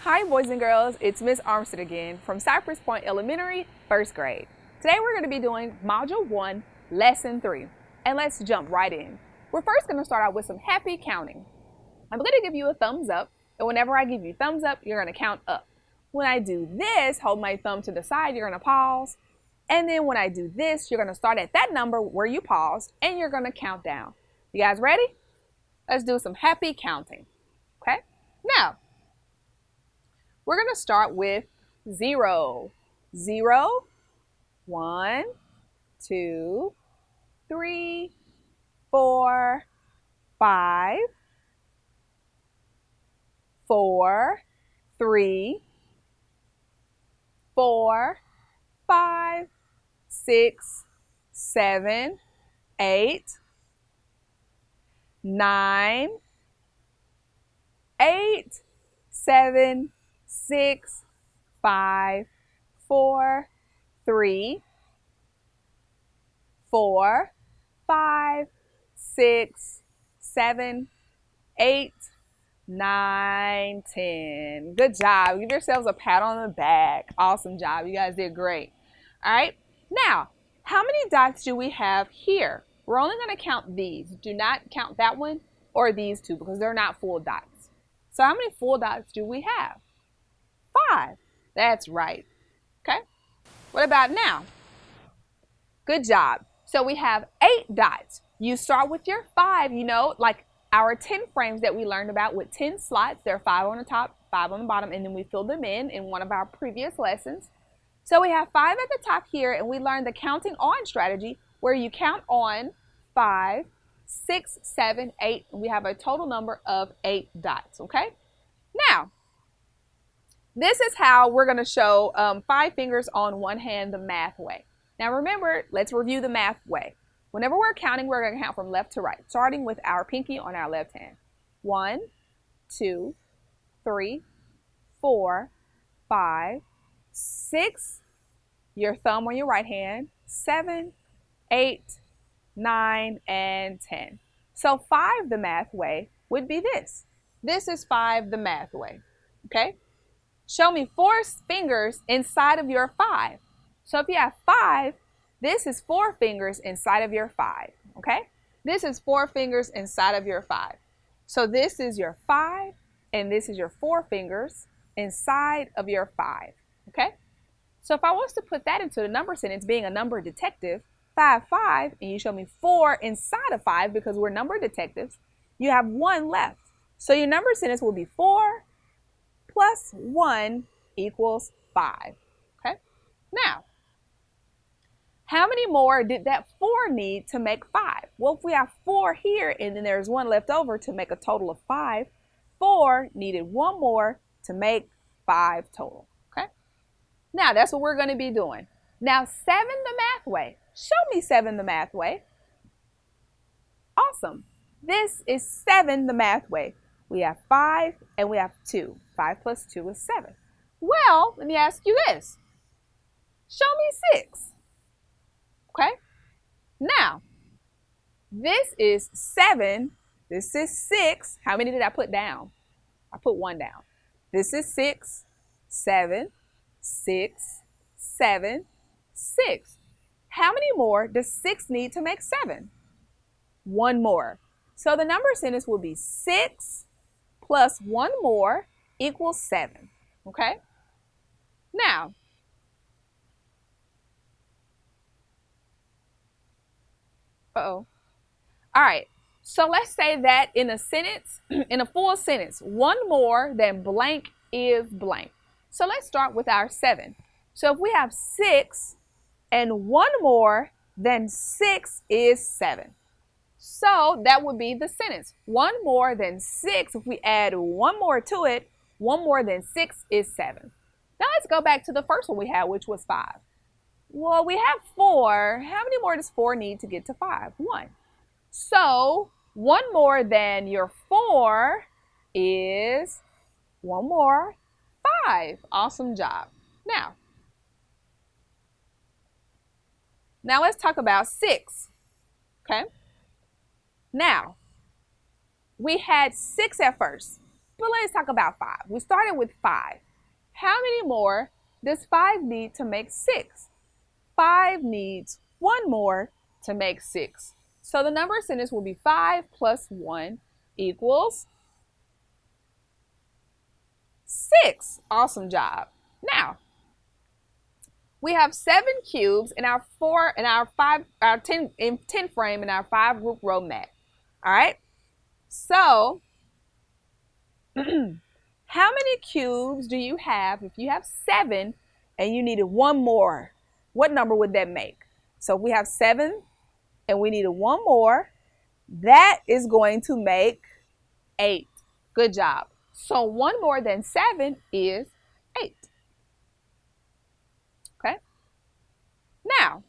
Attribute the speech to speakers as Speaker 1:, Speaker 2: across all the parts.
Speaker 1: Hi boys and girls, it's Miss Armstead again from Cypress Point Elementary, 1st grade. Today we're going to be doing Module 1, Lesson 3. And let's jump right in. We're first going to start out with some happy counting. I'm going to give you a thumbs up, and whenever I give you thumbs up, you're going to count up. When I do this, hold my thumb to the side, you're going to pause. And then when I do this, you're going to start at that number where you paused, and you're going to count down. You guys ready? Let's do some happy counting. Okay? Now, we're going to start with 0. 0, 1, 2, 3, 4, 5, 4, 3, 4, 5, 6, 7, 8, 9, 8, 7, 6, 5, 4, 3, 4, 5, 6, 7, 8, 9, 10. Good job. Give yourselves a pat on the back. Awesome job. You guys did great. All right. Now, how many dots do we have here? We're only going to count these. Do not count that one or these two because they're not full dots. So how many full dots do we have? 5. That's right. Okay. What about now? Good job. So we have 8 dots. You start with your 5, like our 10 frames that we learned about with 10 slots. There are 5 on the top, 5 on the bottom, and then we filled them in one of our previous lessons. So we have 5 at the top here, and we learned the counting on strategy where you count on 5, 6, 7, 8, and we have a total number of 8 dots, okay? Now, this is how we're going to show 5 fingers on one hand the math way. Now remember, let's review the math way. Whenever we're counting, we're going to count from left to right, starting with our pinky on our left hand. 1, 2, 3, 4, 5, 6, your thumb on your right hand, 7, 8, 9, and 10. So 5 the math way would be this. This is 5 the math way, okay? Show me 4 fingers inside of your 5. So if you have 5, this is 4 fingers inside of your 5, okay? This is 4 fingers inside of your 5. So this is your 5, and this is your 4 fingers inside of your 5, okay? So if I was to put that into the number sentence, being a number detective, 5, 5, and you show me 4 inside of 5 because we're number detectives, you have 1 left. So your number sentence will be 4 plus 1 equals 5, okay? Now, how many more did that 4 need to make 5? Well, if we have 4 here and then there's 1 left over to make a total of 5, 4 needed 1 more to make 5 total, okay? Now, that's what we're going to be doing. Now, 7 the math way. Show me 7 the math way. Awesome. This is 7 the math way. We have 5 and we have 2. 5 plus 2 is 7. Well, let me ask you this. Show me 6. Okay? Now, this is 7. This is 6. How many did I put down? I put 1 down. This is 6, 7, 6, 7, 6. How many more does 6 need to make 7? 1 more. So the number sentence will be 6 plus 1 more equals 7. Okay? Now, all right. So let's say that in a sentence, in a full sentence, 1 more than blank is blank. So let's start with our 7. So if we have 6 and 1 more than 6 is 7. So that would be the sentence. 1 more than 6, if we add 1 more to it, 1 more than 6 is 7. Now let's go back to the first one we had, which was 5. Well, we have 4. How many more does 4 need to get to 5? 1. So 1 more than your 4 is 1 more, 5. Awesome job. Now let's talk about 6. Okay? Now, we had 6 at first. But let's talk about 5. We started with 5. How many more does 5 need to make 6? 5 needs 1 more to make 6. So the number of sentence will be 5 plus 1 equals 6. Awesome job. Now, we have 7 cubes in our 10 frame in our 5 group row mat. All right. So, how many cubes do you have if you have 7 and you needed 1 more? What number would that make? So if we have 7 and we needed 1 more, that is going to make 8. Good job. So 1 more than 7 is 8. Okay. Now,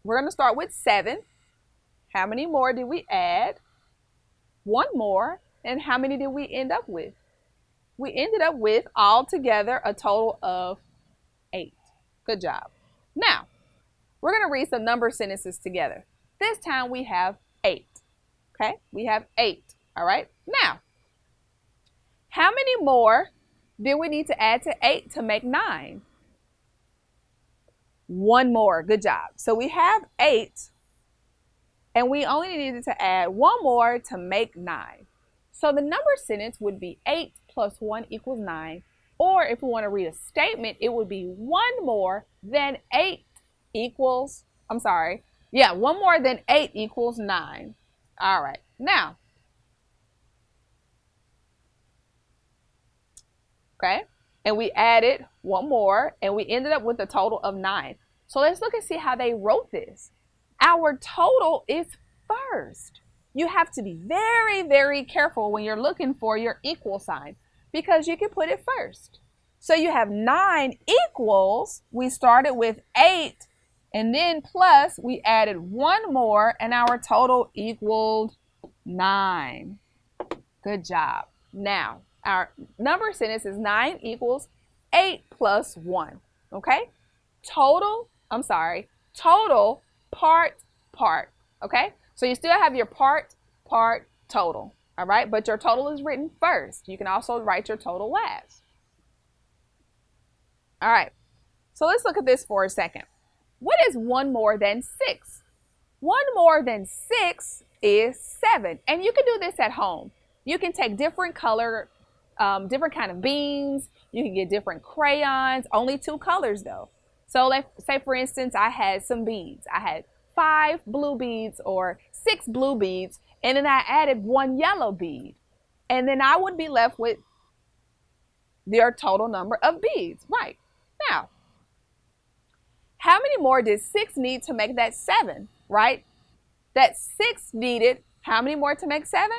Speaker 1: we're going to start with 7. How many more did we add? 1 more. And how many did we end up with? We ended up with altogether a total of 8. Good job. Now, we're going to read some number sentences together. This time we have 8. Okay, we have 8. All right. Now, how many more did we need to add to 8 to make 9? 1 more. Good job. So we have 8, and we only needed to add 1 more to make 9. So the number sentence would be 8 plus 1 equals 9. Or if we want to read a statement, it would be 1 more than 8 equals, 1 more than 8 equals 9. All right. Now, okay, and we added 1 more, and we ended up with a total of 9. So let's look and see how they wrote this. Our total is first. You have to be very, very careful when you're looking for your equal sign, because you can put it first. So you have 9 equals, we started with 8, and then plus we added 1 more, and our total equaled 9. Good job. Now, our number sentence is 9 equals 8 plus 1. Okay? Total, part. Okay? So you still have your part, total. All right? But your total is written first. You can also write your total last. All right. So let's look at this for a second. What is 1 more than 6? 1 more than 6 is 7. And you can do this at home. You can take different color, different kind of beans. You can get different crayons, only 2 colors though. So let's say, for instance, I had some beads. I had 5 blue beads or 6 blue beads, and then I added 1 yellow bead. And then I would be left with their total number of beads. Right. Now, how many more did 6 need to make that 7? Right? That 6 needed how many more to make 7?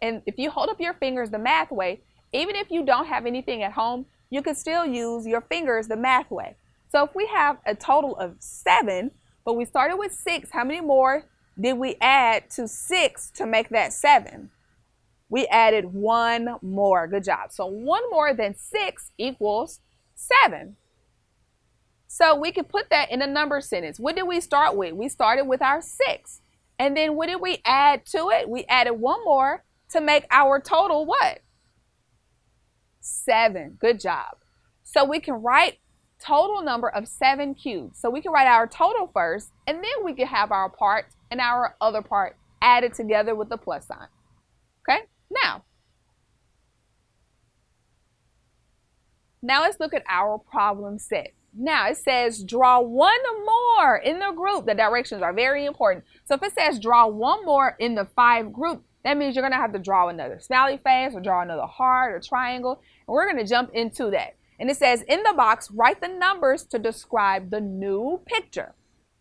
Speaker 1: And if you hold up your fingers the math way, even if you don't have anything at home, you can still use your fingers the math way. So if we have a total of 7, but we started with 6, how many more did we add to 6 to make that 7? We added 1 more. Good job. So 1 more than 6 equals 7. So we can put that in a number sentence. What did we start with? We started with our 6. And then what did we add to it? We added 1 more to make our total what? 7. Good job. So we can write total number of 7 cubes. So we can write our total first, and then we can have our part and our other part added together with the plus sign. Okay? Now let's look at our problem set. Now it says draw 1 more in the group. The directions are very important. So if it says draw 1 more in the 5 group, that means you're going to have to draw another smiley face or draw another heart or triangle. And we're going to jump into that. And it says in the box, write the numbers to describe the new picture.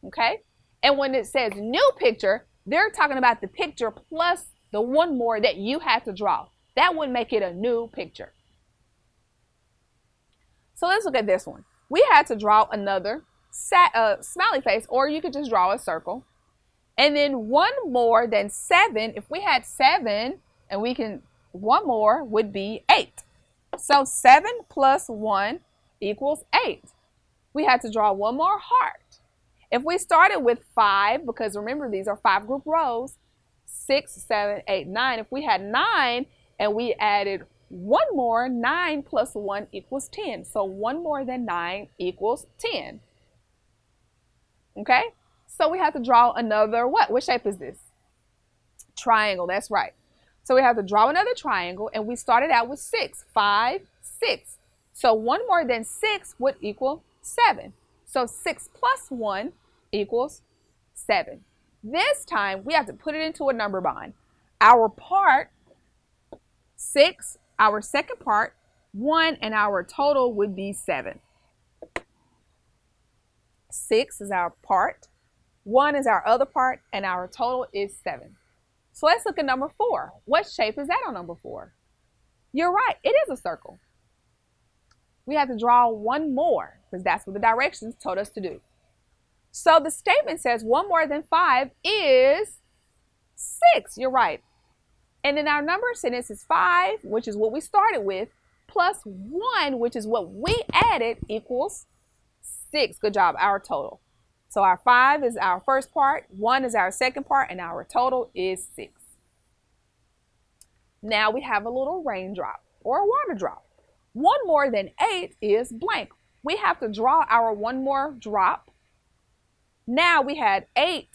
Speaker 1: Okay? And when it says new picture, they're talking about the picture plus the 1 more that you had to draw. That would make it a new picture. So let's look at this one. We had to draw another smiley face, or you could just draw a circle. And then 1 more than 7, if we had 7, and we can, 1 more would be 8. So 7 plus 1 equals 8. We had to draw 1 more heart. If we started with 5, because remember these are 5 group rows, 6, 7, 8, 9. If we had 9, and we added one more. 9 plus 1 equals 10. So 1 more than 9 equals 10. Okay? So we have to draw another what? What shape is this? Triangle, that's right. So we have to draw another triangle, and we started out with 6. 5, 6. So 1 more than 6 would equal 7. So 6 plus 1 equals 7. This time, we have to put it into a number bond. Our part, 6, our second part, 1, and our total would be 7. 6 is our part, 1 is our other part, and our total is 7. So let's look at number 4. What shape is that on number 4? You're right, it is a circle. We have to draw one more because that's what the directions told us to do. So the statement says 1 more than 5 is 6. You're right. And then our number sentence is 5, which is what we started with, plus 1, which is what we added, equals 6. Good job, our total. So our 5 is our first part, 1 is our second part, and our total is 6. Now we have a little raindrop or a water drop. 1 more than 8 is blank. We have to draw our one more drop. Now we had 8,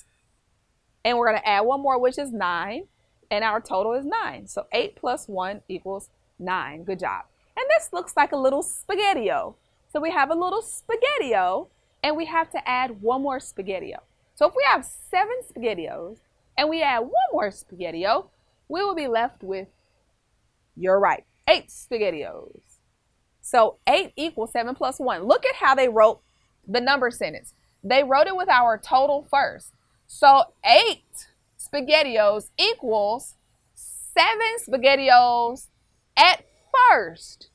Speaker 1: and we're going to add one more, which is 9, and our total is 9. So 8 plus 1 equals 9. Good job. And this looks like a little spaghetti-o. So we have a little spaghetti-o, and we have to add one more spaghetti-o. So if we have 7 spaghetti-os and we add one more spaghetti-o, we will be left with, you're right, 8 spaghetti-os. So 8 equals 7 plus 1. Look at how they wrote the number sentence. They wrote it with our total first. So 8 spaghetti-os equals 7 spaghetti-os at first.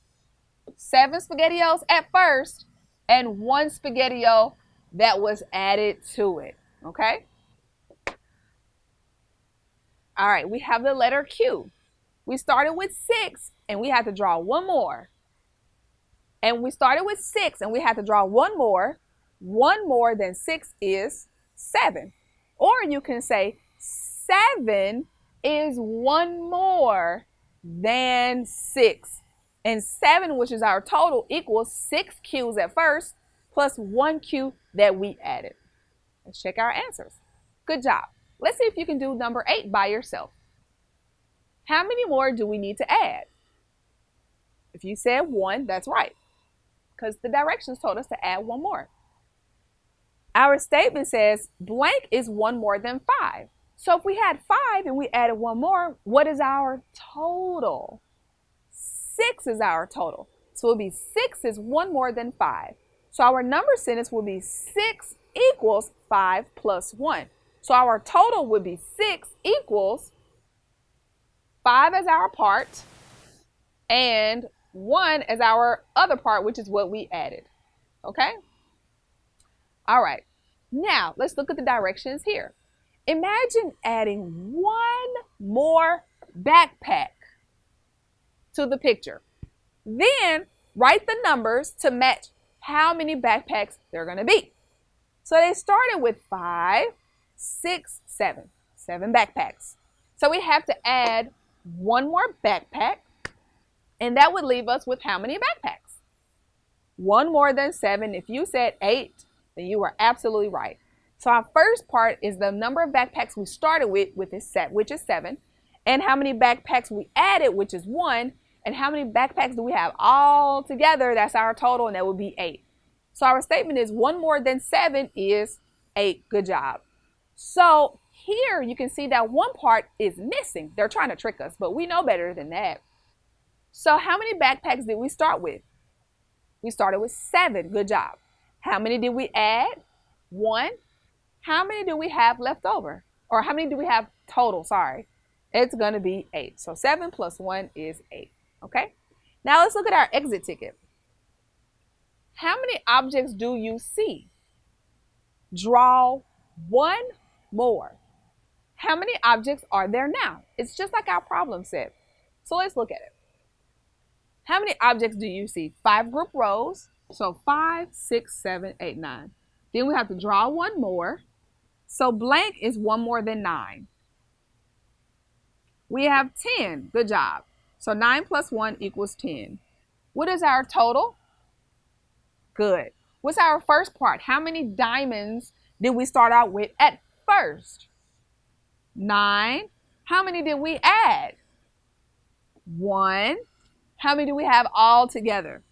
Speaker 1: 7 spaghetti-os at first, and 1 spaghetti-o that was added to it. Okay? All right, we have the letter Q. We started with 6, and we had to draw one more. And we started with 6, and we had to draw one more. 1 more than 6 is 7. Or you can say 7 is 1 more than 6. And 7, which is our total, equals 6 Q's at first plus 1 Q that we added. Let's check our answers. Good job. Let's see if you can do number 8 by yourself. How many more do we need to add? If you said 1, that's right, because the directions told us to add 1 more. Our statement says blank is 1 more than 5. So if we had 5 and we added 1 more, what is our total? 6 is our total. So it will be 6 is 1 more than 5. So our number sentence will be 6 equals 5 plus 1. So our total would be 6 equals 5 as our part and 1 as our other part, which is what we added. Okay? All right. Now, let's look at the directions here. Imagine adding 1 more backpack to the picture. Then write the numbers to match how many backpacks they're going to be. So they started with 5, 6, 7. 7 backpacks. So we have to add 1 more backpack, and that would leave us with how many backpacks? 1 more than 7. If you said 8, then you were absolutely right. So our first part is the number of backpacks we started with this set, which is 7, and how many backpacks we added, which is 1, and how many backpacks do we have all together? That's our total, and that would be 8. So our statement is 1 more than 7 is 8. Good job. So here you can see that one part is missing. They're trying to trick us, but we know better than that. So how many backpacks did we start with? We started with 7. Good job. How many did we add? 1. How many do we have left over? Or how many do we have total? Sorry. It's going to be 8. So 7 plus 1 is 8. Okay? Now let's look at our exit ticket. How many objects do you see? Draw 1 more. How many objects are there now? It's just like our problem set. So let's look at it. How many objects do you see? 5 group rows. So 5, 6, 7, 8, 9. Then we have to draw 1 more. So blank is 1 more than 9. We have 10. Good job. So 9 plus 1 equals 10. What is our total? Good. What's our first part? How many diamonds did we start out with at first? 9. How many did we add? 1. How many do we have all together?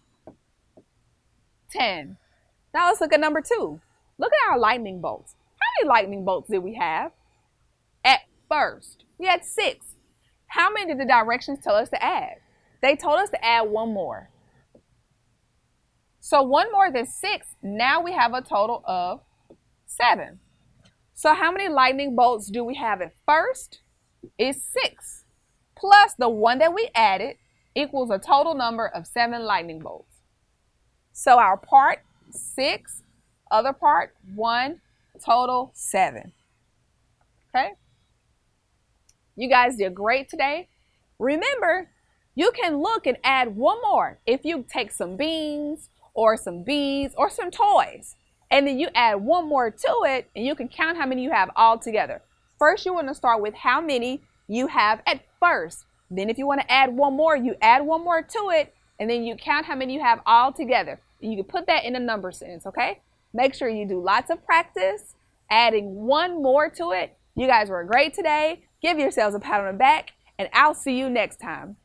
Speaker 1: 10. Now let's look at number 2. Look at our lightning bolts. How many lightning bolts did we have? At first, we had 6. How many did the directions tell us to add? They told us to add 1 more. So 1 more than 6, now we have a total of 7. So how many lightning bolts do we have at first? It's 6. Plus the 1 that we added equals a total number of 7 lightning bolts. So our part, 6, other part, 1, total 7. Okay? You guys did great today. Remember, you can look and add 1 more if you take some beans or some beads or some toys. And then you add 1 more to it and you can count how many you have all together. First, you want to start with how many you have at first. Then if you want to add 1 more, you add 1 more to it and then you count how many you have all together. You can put that in a number sense, okay? Make sure you do lots of practice, adding 1 more to it. You guys were great today. Give yourselves a pat on the back, and I'll see you next time.